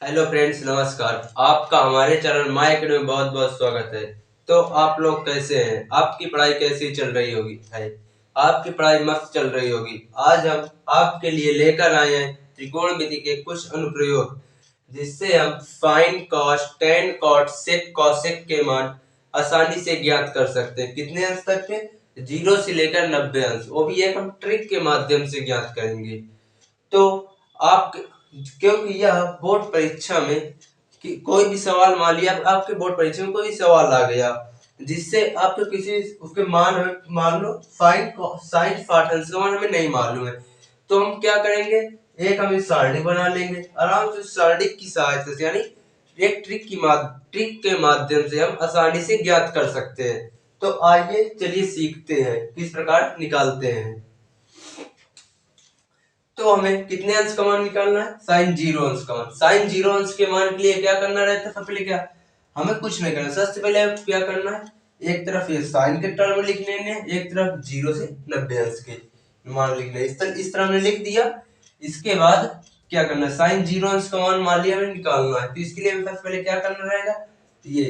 Hello friends, नमस्कार। आपका हमारे चैनल माय एकेडमी में बहुत बहुत स्वागत है। तो आप लोग कैसे हैं? आपकी पढ़ाई कैसी चल रही होगी? है आपकी पढ़ाई मस्त चल रही होगी। आज हम आपके लिए लेकर आए हैं त्रिकोणमिति के कुछ अनुप्रयोग, जिससे हम sine cos tan cot sec cosec के मान आसानी से ज्ञात कर सकते हैं। कितने अंश तक के? 0 से लेकर 90 अंश, वो भी एक हम ट्रिक के माध्यम से ज्ञात करेंगे। तो आप, क्योंकि यह बोर्ड परीक्षा में कि कोई भी सवाल, मान लिया आपके बोर्ड परीक्षा में कोई भी सवाल आ गया जिससे आपको किसी उसके मान लो साइन साइन 60 अंश का मान हमें नहीं मालूम है, तो हम क्या करेंगे, एक हम इस सारणी बना लेंगे आराम से। सारणी की सहायता से, यानी एक ट्रिक के माध्यम से हम आसानी से ज्ञात कर सकते हैं। तो आइए चलिए सीखते हैं किस प्रकार निकालते हैं। तो हमें कितने अंश का मान निकालना है? साइन 0 अंश का मान। साइन 0 अंश के मान के लिए क्या करना रहता है? सबसे पहले क्या, हमें कुछ नहीं करना। सबसे पहले क्या करना है, एक तरफ ये साइन के टर्म लिख लेने, एक तरफ 0 से 90 अंश के मान लिखने। इस तरह हमने लिख दिया। इसके बाद क्या करना है, साइन 0 अंश का मान लिया हमें निकालना है, तो इसके लिए हमें सबसे पहले क्या करना रहेगा, ये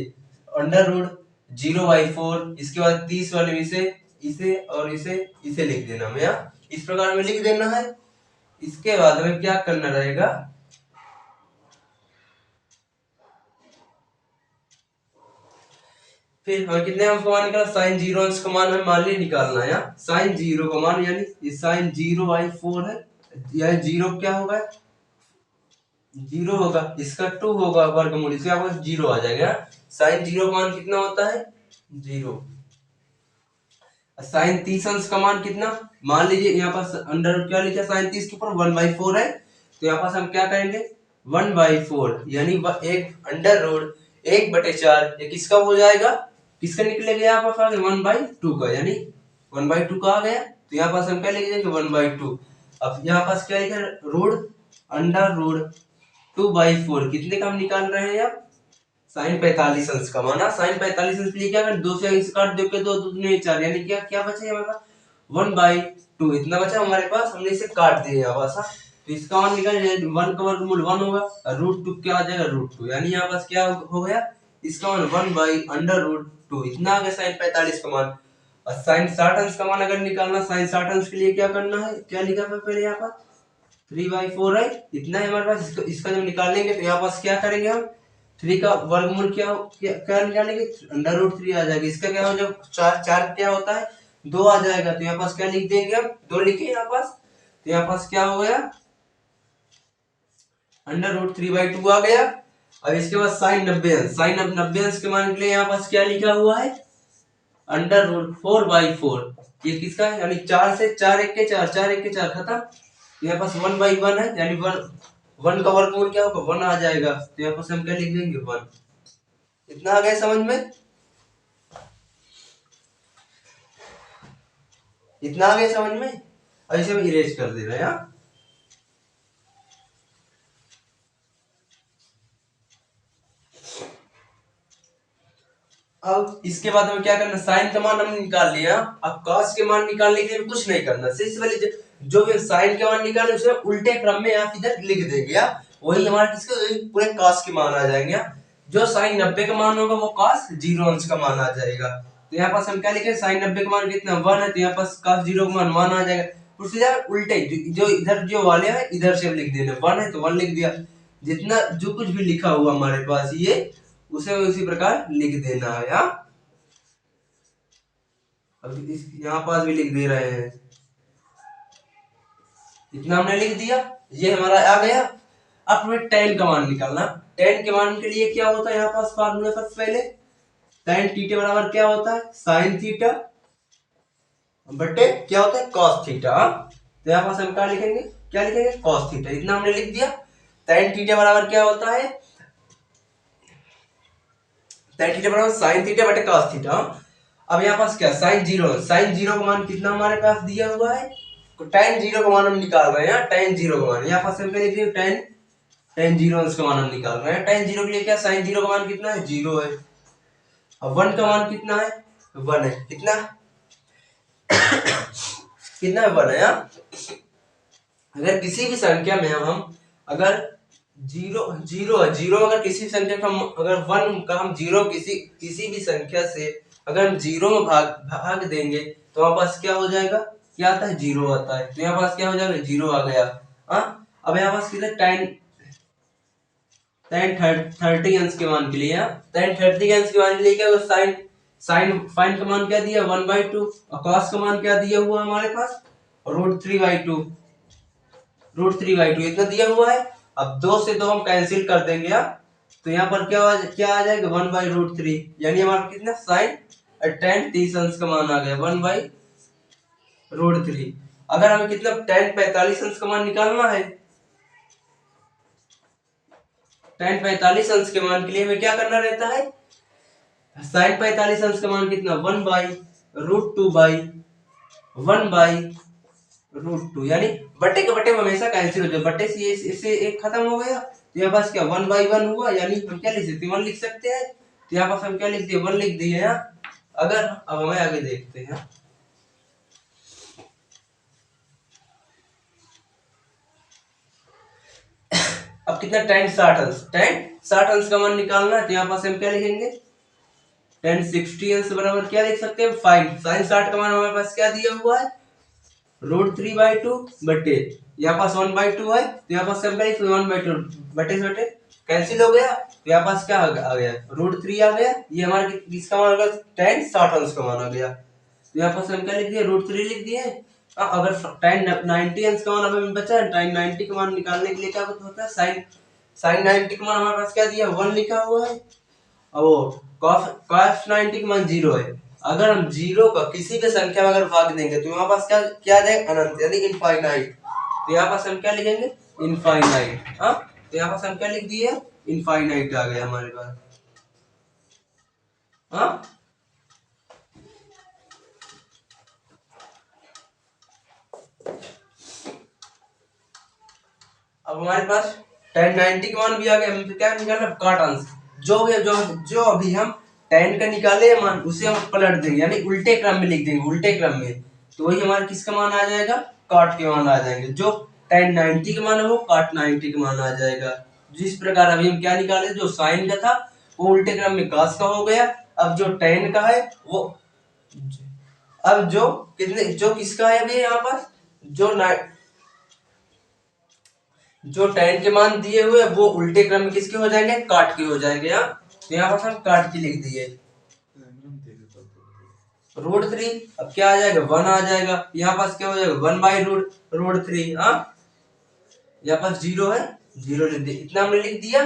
अंडर रूट 0/4, इसके बाद 30 वाले में इसे और इसे लिख देना हमें। इस प्रकार में लिख देना है। इसके बाद हमें क्या करना रहेगा, फिर हमें कितने अंश का मान निकालना, साइन 0 अंश का मान हमें मान ली निकालना है। साइन 0 का मान, यानी ये साइन 0/4 है, यह 0 क्या होगा, 0 होगा, इसका 2 होगा वर्गमूल, इसका आपको 0 आ जाएगा। साइन 0 का मान कितना होता है? 0। साइन 30 अंश का मान कितना, मान लीजिए यहाँ पास अंडर क्या लिखा, साइन 30 के ऊपर 1/4 है, तो यहाँ पास हम क्या करेंगे, 1/4 यानी एक अंडर रूट 1/4, ये किसका हो जाएगा, किसका निकलेगा यहाँ पास 1/2 का, यानी 1/2 का आ गया। तो यहाँ पास हम क्या लिख देंगे, 1/2। अब यहाँ पास क्या लिखा, रूट अंडर रूट 2/4, कितने का हम निकाल रहे हैं, साइन 45 अंश का माना। साइन 45 अंश के लिए क्या करें, 2 से अंश काट दो के 2 दूनी 4, यानी क्या क्या बचे हमारे पास 1/2, इतना बचा हमारे पास, हमने इसे काट दिया यहाँ पास। तो इसका मान निकल जाए 1 का वर्गमूल 1 होगा, और √2 क्या आ जाएगा, √2, यानी यहाँ पास क्या हो गया, इसका मान 1/√2, इतना आ गया साइन 45 का मान। और साइन 60 अंश का मान अगर निकालना, साइन 60 अंश के लिए क्या करना है, क्या लिखा था पहले यहाँ पर 3/4 है, इतना है हमारे पास। इसका जब निकालेंगे तो यहाँ पास क्या करेंगे हम, 3 का वर्गमूल क्या निकालेंगे, √3 आ जाएगा। इसका क्या हो, जब 4 क्या होता है, 2 आ जाएगा, तो यहाँ पास क्या लिख देंगे हम, 2 लिखे यहाँ पास, तो यहाँ पास क्या हो गया, √3/2 आ गया। अब इसके बाद साइन 90 अंश, साइन 90 अंश के मान के लिए यहाँ पास क्या लिखा हुआ है, √4/4, ये किसका है, यानी 4 से 4 1 के 4, 4 1 के 4 खत्म। यहाँ पास 1/1 है, यानी 1 का वर्गमूल क्या होगा, 1 आ जाएगा, तो यहाँ पास हम क्या लिख देंगे, 1। इतना आ गया समझ में, इतना आ गया समझ में। अब इसे हम इरेज कर दे रहे हैं। अब इसके बाद हमें क्या करना, साइन का मान हमने निकाल लिया। अब कॉस के मान निकालने के लिए कुछ नहीं करना, सिर्फ वाले जो भी साइन के मान निकाले उसे उल्टे क्रम में आप इधर लिख देंगे, वही हमारे किसके पूरे कॉस के मान आ जाएंगे। जो साइन 90 का मान होगा वो कॉस 0 अंश का मान आ जाएगा। तो यहाँ पास हम क्या लिखे, साइन 90 का मान कितना 1 है, तो यहाँ पास cos 0 का मान 1 आ जाएगा। उससे उल्टे जो इधर जो वाले हैं इधर से लिख देना, 1 है तो 1 लिख दिया। जितना जो कुछ भी लिखा हुआ हमारे पास ये उसे उसी प्रकार लिख देना है। अब इस यहाँ पास भी लिख दे रहे हैं, इतना हमने लिख दिया, ये हमारा आ गया। अब हमें tan का मान निकालना। tan के मान के लिए क्या होता है, यहाँ पास फार्मूला सबसे पहले tan थीटा बराबर क्या होता है, साइन थीटा बटे क्या होता है, cos थीटा। तो यहाँ पास हम क्या लिखेंगे, cos थीटा, इतना हमने लिख दिया। tan थीटा बराबर क्या होता है, tan थीटा बराबर साइन थीटा बटे cos थीटा। अब यहाँ पास क्या, साइन 0 का मान कितना हमारे पास दिया हुआ है, तो tan 0 का मान हम निकाल रहे हैं। tan 0 का मान यहाँ पास हम क्या लिख रहे हैं, tan 0 का मान हम निकाल रहे हैं। tan 0 के लिए क्या, साइन 0 का मान कितना है, 0 है। अब 1 का मान कितना है, 1 है, कितना कितना है, 1 है। अगर किसी भी संख्या में हम अगर जीरो जीरो है, जीरो अगर किसी संख्या का अगर वन का हम जीरो किसी किसी भी संख्या से अगर हम जीरो में भाग भाग देंगे तो हमारे पास क्या हो जाएगा, क्या आता है, जीरो आता है। तो यहाँ पास क्या हो जाएगा, जीरो आ गया। हाँ, अब यहाँ पास कितना टेन टेन थर्टी अंश के मान के लिए, टेन थर्टी अंश के मान के लिए क्या होगा, साइन साइन फाइन का मान क्या दिया, 1/2, और कॉस का मान क्या दिया हुआ हमारे पास, √3/2, √3/2 इतना दिया हुआ है। अब दो से दो हम कैंसिल कर देंगे तो यहाँ पर क्या आ जाएगा, 1/√3, यानी हमारा कितना साइन टेन 30 अंश का मान आ गया, 1/√3। अगर हमें कितना टेन 45 अंश का मान निकालना है, टेन 45 अंश के मान के लिए हमें क्या करना रहता है, साइन 45 अंश का मान कितना, 1/√2, यानी बट्टे के बट्टे में हमेशा कैंसिल हो जाए, बट्टे से इससे एक खत्म हो गया तो यहाँ पास क्या 1/1 हुआ, यानी हम क्या लिख सकते हैं, 1 लिख सकते हैं। तो यहाँ पास हम क्या लिख दिए, 1 लिख दिए यहाँ। अगर अब हमें आगे देखते हैं, अब कितना टेन 60 अंश, टेन 60 अंश का मान निकालना है तो यहाँ पास हम क्या लिखेंगे, टेन 60 अंश बराबर क्या लिख सकते हैं, फाइन साइन 60 का मान हमारे पास क्या दिया हुआ है, √3/2 बटे यहाँ पास 1/2 है तो यहाँ पास हम करेंगे 1/2 बटे से बटे कैंसिल हो गया तो यहाँ पास क्या आ गया, √3 आ गया। ये हमारा किसका मान आ गया, टेन 60 अंश का मान आ गया। तो यहाँ पास हम क्या लिख दिए, √3 लिख दिए। अगर टेन 90 अंश का मान हमें बचा है, टेन 90 का मान निकालने के लिए क्या होता है, साइन साइन 90 का मान हमारे पास क्या दिया, 1 लिखा हुआ है। अब वो cos 90 का मान 0 है। अगर हम जीरो का किसी भी संख्या में अगर भाग देंगे तो यहाँ पास क्या क्या आ जाएगा, अनंत यानी इनफाइनाइट। तो यहाँ पास हम क्या लिखेंगे, इनफाइनाइट। हाँ, तो यहाँ पास हम क्या लिख दिए, इनफाइनाइट आ गया हमारे पास। हाँ, अब हमारे पास टेन 90 का मान भी आ गया। हम क्या निकालना, काट अंश, जो भी जो जो अभी हम टेन का निकाले मान उसे हम पलट देंगे, यानी उल्टे क्रम में लिख देंगे, उल्टे क्रम में। तो वही हमारा किसका मान आ जाएगा, काट के मान आ जाएंगे। जो टेन 90 का मान है वो काट 90 का मान आ जाएगा। जिस प्रकार अभी हम क्या निकाले, जो साइन का था वो उल्टे क्रम में कास का हो गया। अब जो टेन का है वो, अब जो कितने जो किसका है अभी यहाँ पास, जो जो टेन के मान दिए हुए वो उल्टे क्रम में किसके हो जाएंगे, काट के हो जाएंगे। तो यहाँ पर हम काट के लिख दिए √3। अब क्या आ जाएगा, 1 आ जाएगा। यहाँ पास क्या हो जाएगा, 1/√3। हाँ, यहाँ पास 0 है, 0 लिख दिया, इतना हमने लिख दिया।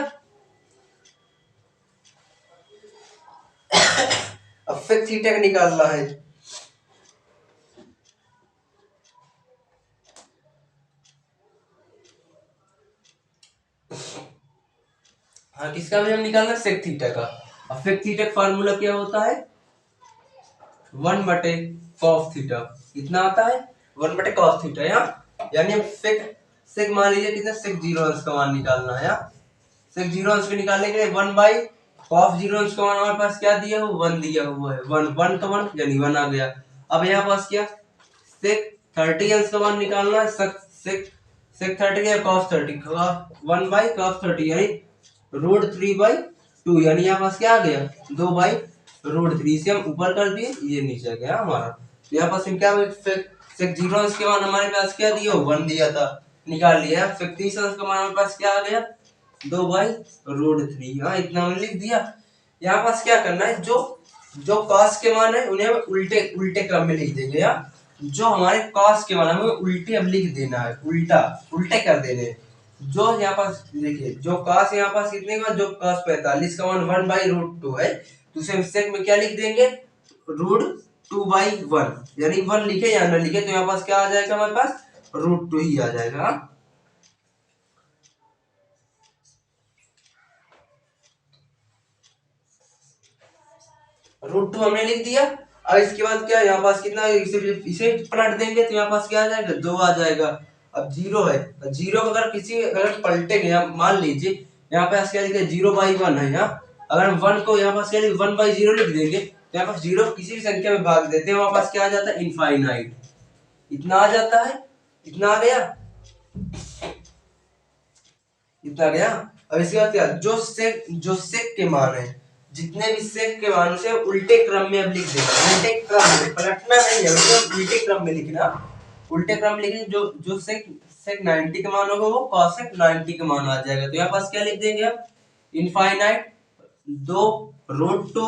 अब फिर थीटा का निकालना है। हाँ, किसका भी हम निकालना, सेक थीटा का। अब सेक थीटा का फार्मूला क्या होता है, 1/cos थीटा। कितना आता है, 1/cos थीटा। यानी हम सेक सेक मान लीजिए कितना, सेक 0 अंश का मान निकालना है। सेक 0 अंश को निकालने के लिए 1/cos 0 अंश का मान हमारे पास क्या दिया हुआ, 1 दिया हुआ है। 1 1 का 1 यानी 1 आ गया। अब यहाँ पास क्या, सेक 30 अंश का मान निकालना है। सेक सेक 30 या cos 30, 1/cos 30 यानी √3/2, यानी यहाँ पास क्या आ गया, 2/√3। से हम ऊपर कर दिए, ये नीचे आ गया हमारा। तो यहाँ पास हम क्या, सेक 0 अंश के मान हमारे पास क्या दिया, 1 दिया था, निकाल लिया। सेक 30 अंश का मान हमारे पास क्या आ गया, 2/√3। हाँ, इतना हमने लिख दिया। यहाँ पास क्या करना है, जो जो cos के मान है उन्हें उल्टे उल्टे क्रम में लिख देंगे। जो हमारे cos के मान हमें उल्टे अब लिख देना है, उल्टा उल्टे कर देने। जो यहाँ पास देखिए, जो cos यहाँ पास कितने का, जो cos 45 का मान 1/√2 है, तो उसे सेक में क्या लिख देंगे, √2/1, यानी 1 लिखे या ना लिखे तो यहाँ पास क्या आ जाएगा, हमारे पास √2 ही आ जाएगा। √2 हमने लिख दिया। अब इसके बाद क्या, यहाँ पास कितना, इसे पलट देंगे तो यहाँ पास क्या आ जाएगा, 2 आ जाएगा। अब 0 है, 0 को अगर किसी अगर पलटेंगे, मान लीजिए यहाँ पास क्या लिखे, 0/1 है। अगर हम 1 को यहाँ पास क्या लिखे, 1/0 लिख देंगे तो यहाँ पास 0 किसी भी संख्या में भाग देते हैं, वहां पास क्या आ जाता है, इनफाइनाइट। इतना आ जाता है, इतना आ गया। इतना गया। अब इसके बाद क्या, जो सेक के मान है, जितने भी सेक के मान से उल्टे क्रम में अब लिख देना, उल्टे क्रम में, पलटना नहीं है, मतलब उल्टे क्रम में लिखना। उल्टे क्रम में लिखेंगे, जो जो सेक सेक 90 का मान होगा वो कॉसेक 90 का मान आ जाएगा। तो यहाँ पास क्या लिख देंगे अब, इनफाइनाइट 2 √2,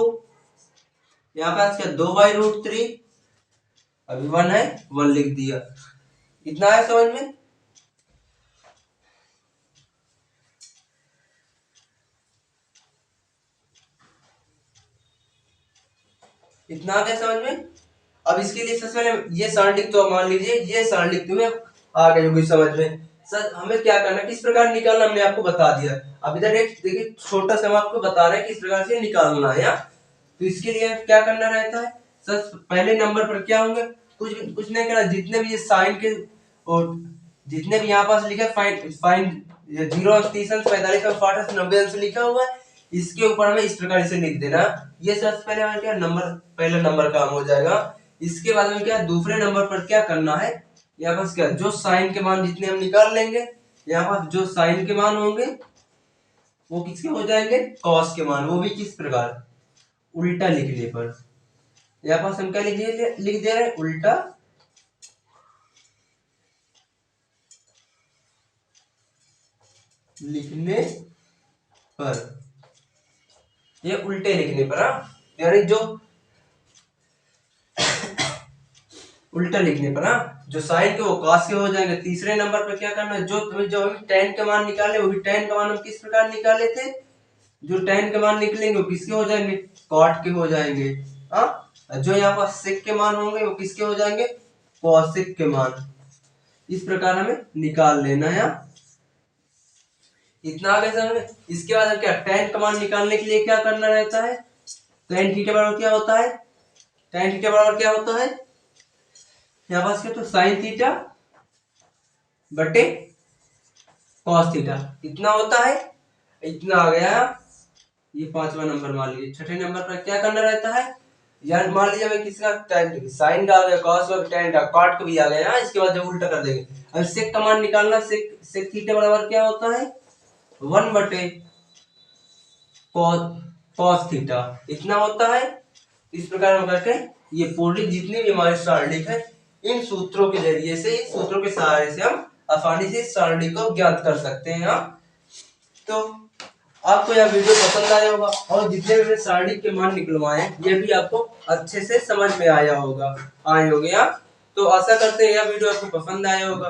यहाँ पास क्या 2/√3, अभी 1 है 1 लिख दिया। इतना है समझ में। इतना आ गया समझ में। अब इसके लिए सबसे पहले ये सारणी तो मान लीजिए, ये सारणी तुम्हें आ गई होगी समझ में। सर हमें क्या करना है, किस प्रकार निकालना, हमने आपको बता दिया। अब इधर एक देखिए छोटा सा हम आपको बता रहे हैं किस प्रकार से निकालना है। तो इसके लिए क्या करना रहता है, सर पहले नंबर पर क्या होंगे, कुछ कुछ नहीं करना, जितने भी ये साइन के और जितने भी यहाँ पास लिखा है फाइंड फाइंड 0 30 45 60 90 अंश लिखा हुआ है, इसके ऊपर हमें इस प्रकार से लिख देना। ये सबसे पहले हमारा क्या नंबर, पहला नंबर काम हो जाएगा। इसके बाद में क्या दूसरे नंबर पर क्या करना है, यहाँ पास क्या जो साइन के मान जितने हम निकाल लेंगे, यहाँ पास जो साइन के मान होंगे वो किसके हो जाएंगे, कॉस के मान, वो भी किस प्रकार, उल्टा लिखने पर। यहाँ पास हम क्या लिख दे रहे हैं, उल्टा लिखने पर, ये उल्टे लिखने पर, यानी जो उल्टा लिखने पर, जो साइन के वो कॉस के हो जाएंगे। तीसरे नंबर पर क्या करना है, जो हम tan का मान निकाले, वो भी tan का मान हम किस प्रकार निकाले थे, जो tan के मान निकलेंगे वो किसके हो जाएंगे, कॉट के हो जाएंगे। जो यहाँ पर sec के मान होंगे वो किसके हो जाएंगे, cosec के मान। इस प्रकार हमें निकाल लेना है। इतना आगे समझ। इसके बाद क्या tan का मान निकालने के लिए क्या करना रहता है, tan थीटा बराबर क्या होता है, tan थीटा बराबर क्या होता है, यहाँ पास क्या तो साइन थीटा बटे कॉस थीटा, इतना होता है। इतना आ गया। ये 5वां नंबर मान लीजिए। छठे नंबर पर क्या करना रहता है, यार मान लीजिए हमें किसका tan साइन का आ गया, कॉस का tan का कॉट का भी आ गया। इसके बाद जब उल्टा कर देंगे, अब सेक का मान निकालना, सेक थीटा बराबर क्या होता है, 1 बटे कॉस थीटा, इतना होता है। इस प्रकार हम करके ये पूरी जितनी भी हमारी सारणी है, इन सूत्रों के जरिए से, इन सूत्रों के सहारे से हम आसानी से इस सारणी को ज्ञात कर सकते हैं। तो आपको यह वीडियो पसंद आया होगा, और जितने भी सारणी के मान निकलवाए ये भी आपको अच्छे से समझ में आए होंगे। तो आशा करते हैं यह वीडियो आपको पसंद आया होगा।